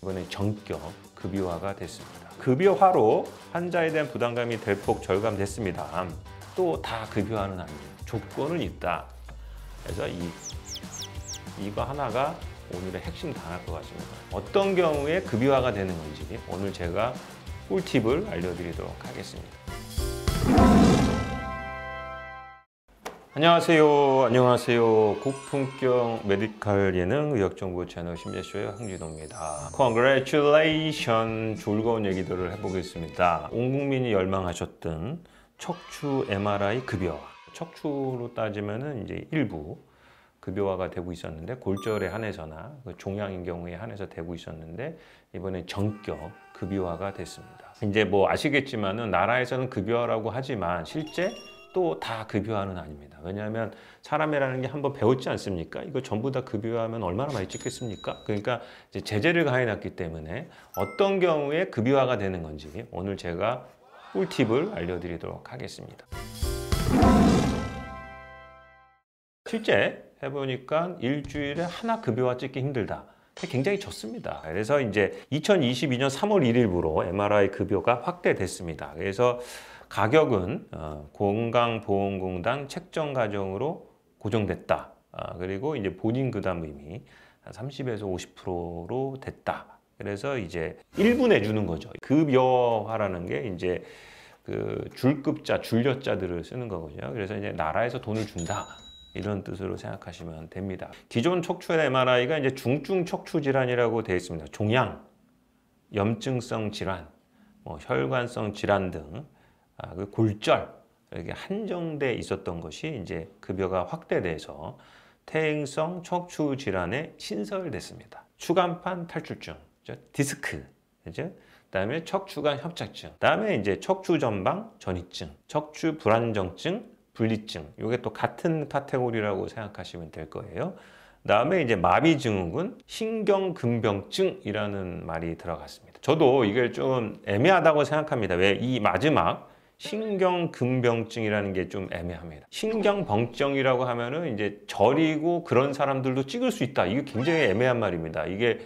이번에 전격 급여화가 됐습니다. 급여화로 환자에 대한 부담감이 대폭 절감됐습니다. 또 다 급여화는 아닙니다. 조건은 있다. 그래서 이거 하나가 오늘의 핵심 단어일 것 같습니다. 어떤 경우에 급여화가 되는 건지 오늘 제가 꿀팁을 알려드리도록 하겠습니다. 안녕하세요. 고품격 메디컬 예능 의학정보 채널 심재쇼의 황진호입니다. Congratulations! 즐거운 얘기들을 해보겠습니다. 온 국민이 열망하셨던 척추 MRI 급여화. 척추로 따지면은 이제 일부 급여화가 되고 있었는데 골절에 한해서나 종양인 경우에 한해서 되고 있었는데 이번에 전격 급여화가 됐습니다. 이제 뭐 아시겠지만은 나라에서는 급여화라고 하지만 실제 또 다 급여화는 아닙니다. 왜냐하면 사람이라는 게 한번 배웠지 않습니까? 이거 전부 다 급여화하면 얼마나 많이 찍겠습니까? 그러니까 이제 제재를 가해놨기 때문에 어떤 경우에 급여화가 되는 건지 오늘 제가 꿀팁을 알려드리도록 하겠습니다. 실제 해보니까 일주일에 하나 급여화 찍기 힘들다. 굉장히 적습니다. 그래서 이제 2022년 3월 1일부로 MRI 급여가 확대됐습니다. 그래서 가격은 건강보험공단 책정 과정으로 고정됐다. 그리고 이제 본인 부담 의미 한 30에서 50%로 됐다. 그래서 이제 1분 내주는 거죠. 급여화라는 게 이제 그 줄급자, 줄여자들을 쓰는 거거든요. 그래서 이제 나라에서 돈을 준다. 이런 뜻으로 생각하시면 됩니다. 기존 척추 MRI가 이제 중증 척추 질환이라고 되어 있습니다. 종양, 염증성 질환, 혈관성 질환 등 골절 이렇게 한정돼 있었던 것이 이제 급여가 확대돼서 퇴행성 척추 질환에 신설됐습니다. 추간판 탈출증, 디스크, 그다음에 척추관 협착증, 그다음에 이제 척추 전방 전이증, 척추 불안정증, 분리증. 이게 또 같은 카테고리라고 생각하시면 될 거예요. 그다음에 이제 마비 증후군, 신경근병증이라는 말이 들어갔습니다. 저도 이게 좀 애매하다고 생각합니다. 왜 이 마지막 신경근병증이라는 게 좀 애매합니다. 신경벙증이라고 하면은 이제 저리고 그런 사람들도 찍을 수 있다. 이게 굉장히 애매한 말입니다. 이게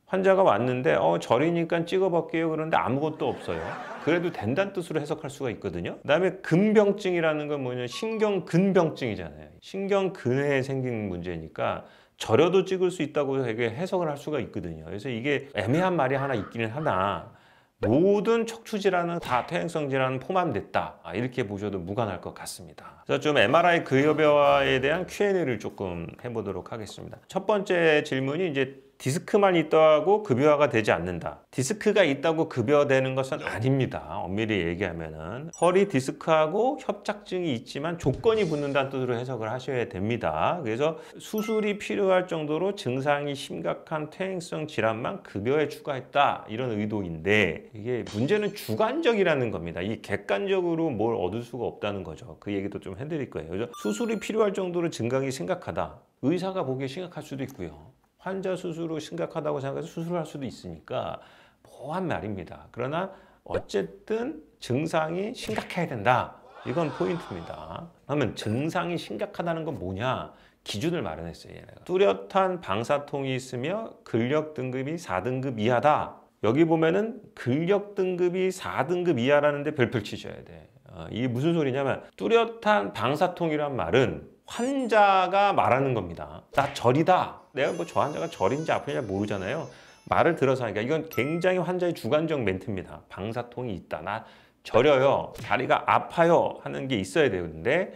환자가 왔는데 저리니까 찍어볼게요. 그런데 아무것도 없어요. 그래도 된다는 뜻으로 해석할 수가 있거든요. 그다음에 근병증이라는 건 뭐냐면 신경근병증이잖아요. 신경근에 생긴 문제니까 저려도 찍을 수 있다고 해석을 할 수가 있거든요. 그래서 이게 애매한 말이 하나 있기는 하나 모든 척추 질환은 다 퇴행성 질환은 포함됐다. 이렇게 보셔도 무관할 것 같습니다. 그래서 좀 MRI 급여화에 대한 Q&A를 조금 해보도록 하겠습니다. 첫 번째 질문이 이제 디스크만 있다고 급여화가 되지 않는다. 디스크가 있다고 급여되는 것은 아닙니다. 엄밀히 얘기하면은 허리 디스크하고 협착증이 있지만 조건이 붙는다는 뜻으로 해석을 하셔야 됩니다. 그래서 수술이 필요할 정도로 증상이 심각한 퇴행성 질환만 급여에 추가했다. 이런 의도인데 이게 문제는 주관적이라는 겁니다. 이 객관적으로 뭘 얻을 수가 없다는 거죠. 그 얘기도 좀 해드릴 거예요. 그래서 수술이 필요할 정도로 증상이 심각하다. 의사가 보기에 심각할 수도 있고요. 환자 스스로 심각하다고 생각해서 수술할 수도 있으니까 모호한 말입니다. 그러나 어쨌든 증상이 심각해야 된다. 이건 포인트입니다. 그러면 증상이 심각하다는 건 뭐냐? 기준을 마련했어요. 얘네가. 뚜렷한 방사통이 있으며 근력 등급이 4등급 이하다. 여기 보면은 근력 등급이 4등급 이하라는데 별표 치셔야 돼. 이게 무슨 소리냐면 뚜렷한 방사통이란 말은 환자가 말하는 겁니다. 나 저리다. 내가 뭐 저 환자가 저린지 아픈지 모르잖아요. 말을 들어서 하니까 이건 굉장히 환자의 주관적 멘트입니다. 방사통이 있다. 나 저려요. 다리가 아파요. 하는 게 있어야 되는데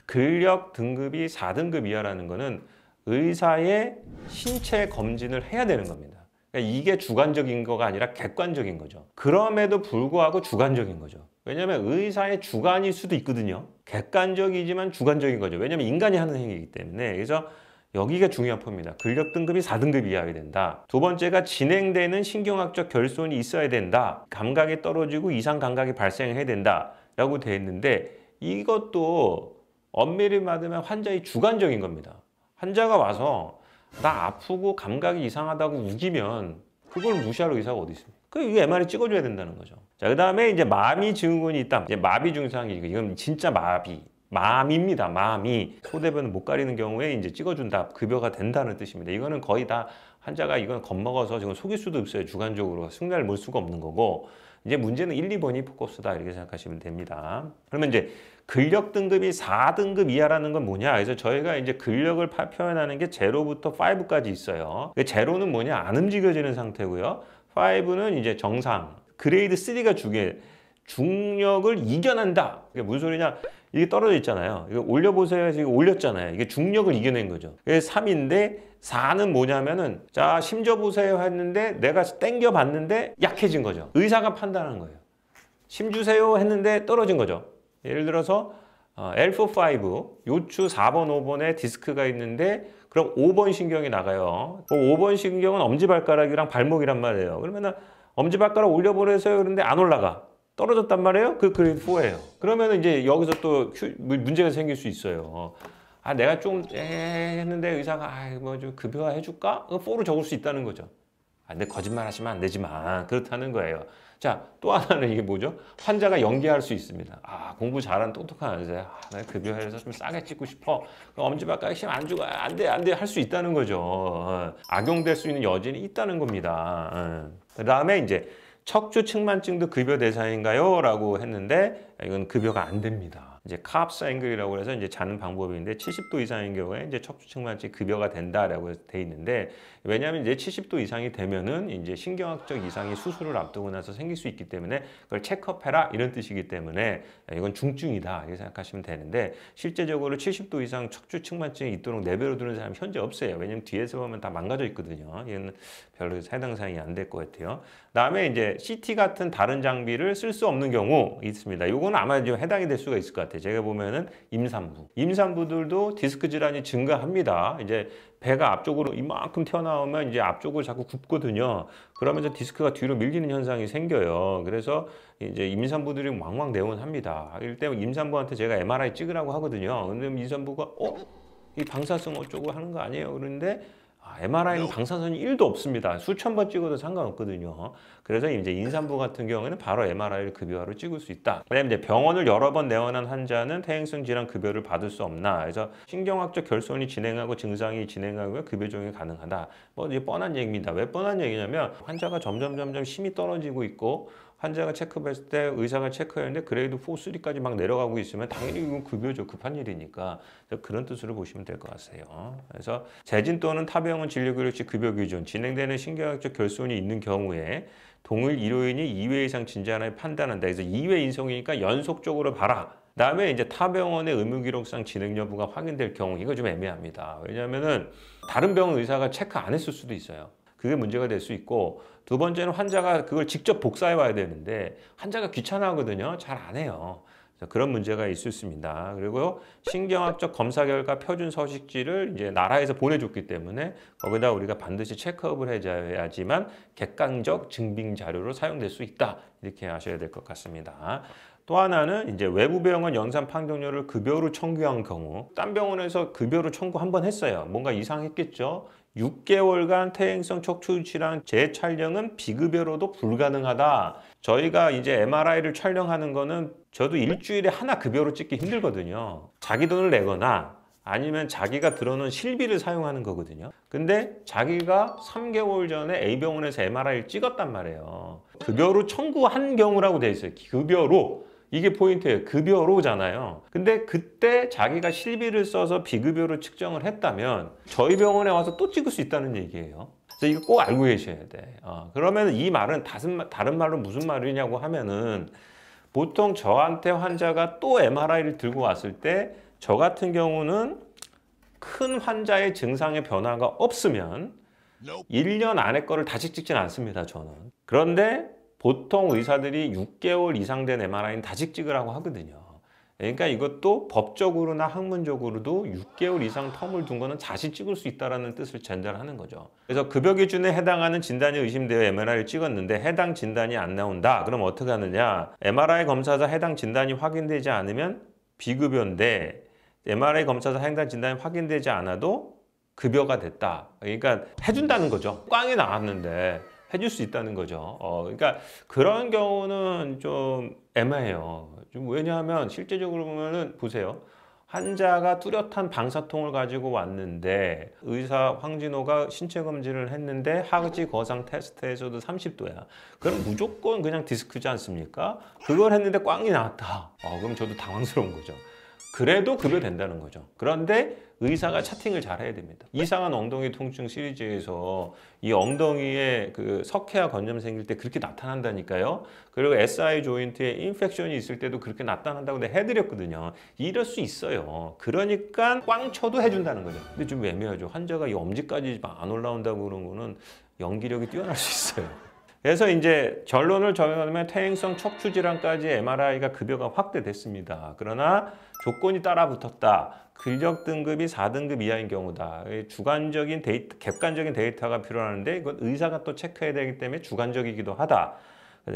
근력 등급이 4등급 이하라는 거는 의사의 신체 검진을 해야 되는 겁니다. 그러니까 이게 주관적인 거가 아니라 객관적인 거죠. 그럼에도 불구하고 주관적인 거죠. 왜냐하면 의사의 주관일 수도 있거든요. 객관적이지만 주관적인 거죠. 왜냐하면 인간이 하는 행위이기 때문에. 그래서 여기가 중요한 포인트입니다. 근력 등급이 4등급 이하여야 된다. 두 번째가 진행되는 신경학적 결손이 있어야 된다. 감각이 떨어지고 이상 감각이 발생해야 된다. 라고 되어 있는데 이것도 엄밀히 말하면 환자의 주관적인 겁니다. 환자가 와서 나 아프고 감각이 이상하다고 우기면 그걸 무시할 의사가 어디 있습니까? 이 MRI 찍어줘야 된다는 거죠. 자, 그 다음에 이제 마비 증후군이 있다. 이제 마비 증상이 이건 진짜 마비. 마미입니다. 마미. 소대변을 못 가리는 경우에 이제 찍어준다. 급여가 된다는 뜻입니다. 이거는 거의 다 환자가 이건 겁먹어서 지금 속일 수도 없어요. 주관적으로 승낙을 몰 수가 없는 거고. 이제 문제는 1, 2번이 포커스다 이렇게 생각하시면 됩니다. 그러면 이제 근력 등급이 4등급 이하라는 건 뭐냐? 그래서 저희가 이제 근력을 표현하는 게 제로부터 5까지 있어요. 제로는 뭐냐? 안 움직여지는 상태고요. 5는 이제 정상. 그레이드 3가 중력을 이겨낸다. 이게 무슨 소리냐? 이게 떨어져 있잖아요. 이거 올려보세요. 해서 이거 올렸잖아요. 이게 중력을 이겨낸 거죠. 그래서 3인데 4는 뭐냐면은 자, 심져 보세요 했는데 내가 땡겨 봤는데 약해진 거죠. 의사가 판단한 거예요. 심 주세요 했는데 떨어진 거죠. 예를 들어서 L4-5 요추 4번, 5번에 디스크가 있는데 그럼 5번 신경이 나가요. 5번 신경은 엄지발가락이랑 발목이란 말이에요. 그러면은 엄지발가락 올려보내세요. 그런데 안 올라가. 떨어졌단 말이에요. 그 그레이드 4예요. 그러면 이제 여기서 또 문제가 생길 수 있어요. 아, 내가 좀 했는데 의사가 뭐 좀 급여화 해줄까? 4로 적을 수 있다는 거죠. 아, 근데 거짓말 하시면 안 되지만 그렇다는 거예요. 자, 또 하나는 이게 뭐죠? 환자가 연기할 수 있습니다. 아, 공부 잘하는 똑똑한 의사야. 나 급여해서 좀 싸게 찍고 싶어. 엄지발가락 힘 안 주고 안 돼 할 수 있다는 거죠. 악용될 수 있는 여지는 있다는 겁니다. 그 다음에 이제 척추 측만증도 급여 대상인가요? 라고 했는데 이건 급여가 안 됩니다. 이제 카프스 앵글이라고 해서 이제 자는 방법인데 70도 이상인 경우에 이제 척추 측만증 급여가 된다라고 돼 있는데 왜냐하면 이제 70도 이상이 되면은 이제 신경학적 이상이 수술을 앞두고 나서 생길 수 있기 때문에 그걸 체크업해라 이런 뜻이기 때문에 이건 중증이다 이렇게 생각하시면 되는데 실제적으로 70도 이상 척추 측만증이 있도록 내버려 두는 사람이 현재 없어요. 왜냐면 뒤에서 보면 다 망가져 있거든요. 얘는 별로 해당 사항이 안 될 것 같아요. 다음에 이제 CT 같은 다른 장비를 쓸 수 없는 경우 있습니다. 이거는 아마 좀 해당이 될 수가 있을 것 같아요. 제가 보면은 임산부들도 디스크 질환이 증가합니다. 이제 배가 앞쪽으로 이만큼 튀어나오면 이제 앞쪽을 자꾸 굽거든요. 그러면서 디스크가 뒤로 밀리는 현상이 생겨요. 그래서 이제 임산부들이 왕왕 내원합니다. 이럴 때 임산부한테 제가 MRI 찍으라고 하거든요. 근데 임산부가 이 방사성 어쩌고 하는 거 아니에요? 그런데 MRI는 방사선이 1도 없습니다. 수천 번 찍어도 상관없거든요. 그래서 이제 임산부 같은 경우에는 바로 MRI를 급여화로 찍을 수 있다. 왜냐면 이제 병원을 여러 번 내원한 환자는 퇴행성 질환 급여를 받을 수 없나. 그래서 신경학적 결손이 진행하고 증상이 진행하고 급여 적용이 가능하다. 뭐 이제 뻔한 얘기입니다. 왜 뻔한 얘기냐면 환자가 점점 힘이 떨어지고 있고 환자가 체크했을 때 의사가 체크했는데 그레이드 4, 3까지 막 내려가고 있으면 당연히 이건 급여죠. 급한 일이니까. 그런 뜻으로 보시면 될 것 같아요. 그래서 재진 또는 타병원 진료교육시 급여 기준, 진행되는 신경학적 결손이 있는 경우에 동일 의료인이 2회 이상 진단을 판단한다. 그래서 2회 인성이니까 연속적으로 봐라. 그다음에 이제 타병원의 의무기록상 진행 여부가 확인될 경우 이거 좀 애매합니다. 왜냐하면은 다른 병원 의사가 체크 안 했을 수도 있어요. 그게 문제가 될 수 있고 두 번째는 환자가 그걸 직접 복사해 와야 되는데 환자가 귀찮아하거든요. 잘 안 해요. 그런 문제가 있을 수 있습니다. 그리고 신경학적 검사 결과 표준 서식지를 이제 나라에서 보내줬기 때문에 거기다 우리가 반드시 체크업을 해야지만 객관적 증빙 자료로 사용될 수 있다. 이렇게 아셔야 될 것 같습니다. 또 하나는 이제 외부 병원 연산 판정료를 급여로 청구한 경우 딴 병원에서 급여로 청구 한번 했어요. 뭔가 이상했겠죠. 6개월간 퇴행성 척추 질환 재촬영은 비급여로도 불가능하다. 저희가 이제 MRI를 촬영하는 거는 저도 일주일에 하나 급여로 찍기 힘들거든요. 자기 돈을 내거나 아니면 자기가 들어놓은 실비를 사용하는 거거든요. 근데 자기가 3개월 전에 A병원에서 MRI를 찍었단 말이에요. 급여로 청구한 경우라고 돼 있어요. 급여로. 이게 포인트예요. 급여로잖아요. 근데 그때 자기가 실비를 써서 비급여로 측정을 했다면 저희 병원에 와서 또 찍을 수 있다는 얘기예요. 그래서 이거 꼭 알고 계셔야 돼. 그러면 이 말은 다른 말로 무슨 말이냐고 하면은 보통 저한테 환자가 또 MRI를 들고 왔을 때 저 같은 경우는 큰 환자의 증상의 변화가 없으면 1년 안에 거를 다시 찍지는 않습니다. 저는. 그런데 보통 의사들이 6개월 이상 된 MRI는 다시 찍으라고 하거든요. 그러니까 이것도 법적으로나 학문적으로도 6개월 이상 텀을 둔 거는 다시 찍을 수 있다는 뜻을 전달하는 거죠. 그래서 급여 기준에 해당하는 진단이 의심되어 MRI를 찍었는데 해당 진단이 안 나온다. 그럼 어떻게 하느냐? MRI 검사자 해당 진단이 확인되지 않으면 비급여인데 MRI 검사자 해당 진단이 확인되지 않아도 급여가 됐다. 그러니까 해준다는 거죠. 꽝이 나왔는데 해줄 수 있다는 거죠. 그러니까 그런 경우는 좀 애매해요. 좀 왜냐하면 실제적으로 보면은 보세요. 환자가 뚜렷한 방사통을 가지고 왔는데 의사 황진호가 신체 검진을 했는데 하지 거상 테스트에서도 30도야. 그럼 무조건 그냥 디스크지 않습니까? 그걸 했는데 꽝이 나왔다. 그럼 저도 당황스러운 거죠. 그래도 급여된다는 거죠. 그런데 의사가 차팅을 잘 해야 됩니다. 이상한 엉덩이 통증 시리즈에서 이 엉덩이에 그 석회와 건점 생길 때 그렇게 나타난다니까요. 그리고 SI 조인트에 인펙션이 있을 때도 그렇게 나타난다고 내가 해드렸거든요. 이럴 수 있어요. 그러니까 꽝 쳐도 해준다는 거죠. 근데 좀 애매하죠. 환자가 이 엄지까지 안 올라온다고 그런 거는 연기력이 뛰어날 수 있어요. 그래서 이제 결론을 정하면 퇴행성 척추 질환까지 MRI가 급여가 확대됐습니다. 그러나 조건이 따라붙었다. 근력 등급이 4등급 이하인 경우다. 주관적인 데이터, 객관적인 데이터가 필요하는데 이건 의사가 또 체크해야 되기 때문에 주관적이기도 하다.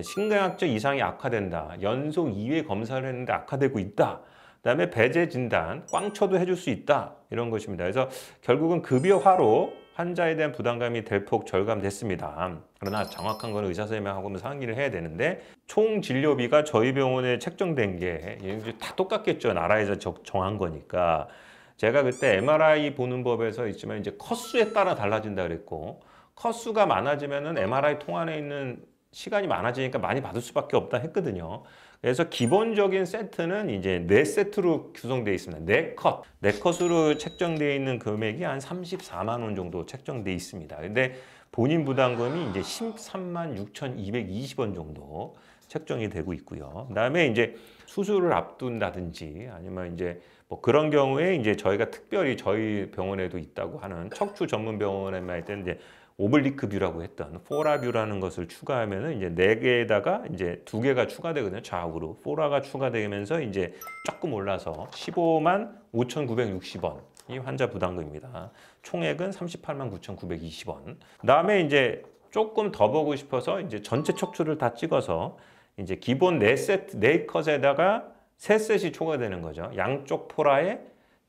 신경학적 이상이 악화된다. 연속 2회 검사를 했는데 악화되고 있다. 그다음에 배제 진단, 꽝쳐도 해줄 수 있다. 이런 것입니다. 그래서 결국은 급여화로 환자에 대한 부담감이 대폭 절감됐습니다. 그러나 정확한 건 의사 선생님하고 상의를 해야 되는데 총 진료비가 저희 병원에 책정된 게 다 똑같겠죠. 나라에서 정한 거니까. 제가 그때 MRI 보는 법에서 있지만 이제 컷수에 따라 달라진다 그랬고 컷수가 많아지면은 MRI 통안에 있는 시간이 많아지니까 많이 받을 수밖에 없다 했거든요. 그래서 기본적인 세트는 이제 4세트로 구성되어 있습니다. 4컷. 4컷으로 책정되어 있는 금액이 한 34만 원 정도 책정되어 있습니다. 근데 본인 부담금이 이제 13만 6,220원 정도 책정이 되고 있고요. 그다음에 이제 수술을 앞둔다든지 아니면 이제 뭐 그런 경우에 이제 저희가 특별히 저희 병원에도 있다고 하는 척추 전문 병원에만 할 때는 이제 오블리크 뷰라고 했던 포라 뷰라는 것을 추가하면은 이제 4개에다가 이제 2개가 추가되거든요. 좌우로. 포라가 추가되면서 이제 조금 올라서 15만 5,960원. 이 환자 부담금입니다. 총액은 38만 9,920원. 그다음에 이제 조금 더 보고 싶어서 이제 전체 척추를 다 찍어서 이제 기본 4세트, 4컷에다가 3셋이 추가되는 거죠. 양쪽 포라에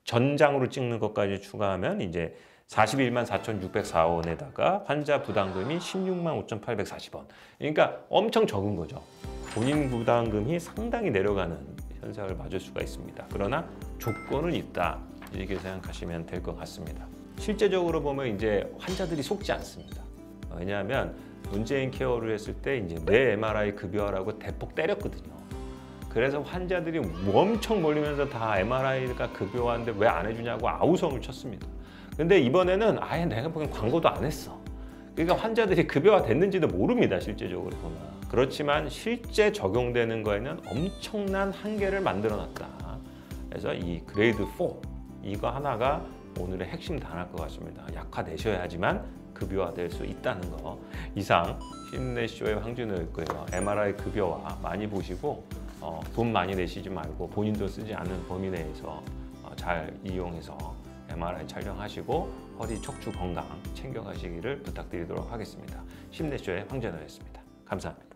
전장으로 찍는 것까지 추가하면 이제 41만 4,604원에다가 환자 부담금이 16만 5,840원. 그러니까 엄청 적은 거죠. 본인 부담금이 상당히 내려가는 현상을 맞을 수가 있습니다. 그러나 조건은 있다. 이렇게 생각하시면 될 것 같습니다. 실제적으로 보면 이제 환자들이 속지 않습니다. 왜냐하면 문재인 케어를 했을 때 이제 뇌 MRI 급여라고 대폭 때렸거든요. 그래서 환자들이 엄청 몰리면서 다 MRI가 급여화인데 왜 안 해주냐고 아우성을 쳤습니다. 근데 이번에는 아예 내가 보기엔 광고도 안 했어. 그러니까 환자들이 급여화 됐는지도 모릅니다. 실제적으로 보면. 그렇지만 실제 적용되는 거에는 엄청난 한계를 만들어놨다. 그래서 이 그레이드 4 이거 하나가 오늘의 핵심 단어일 것 같습니다. 약화되셔야지만 급여화될 수 있다는 거. 이상 힘내쇼의 황진호였고요. MRI 급여화 많이 보시고 돈 많이 내시지 말고 본인 돈 쓰지 않는 범위 내에서 잘 이용해서 MRI 촬영하시고 허리 척추 건강 챙겨가시기를 부탁드리도록 하겠습니다. 힘내쇼의 황진호였습니다. 감사합니다.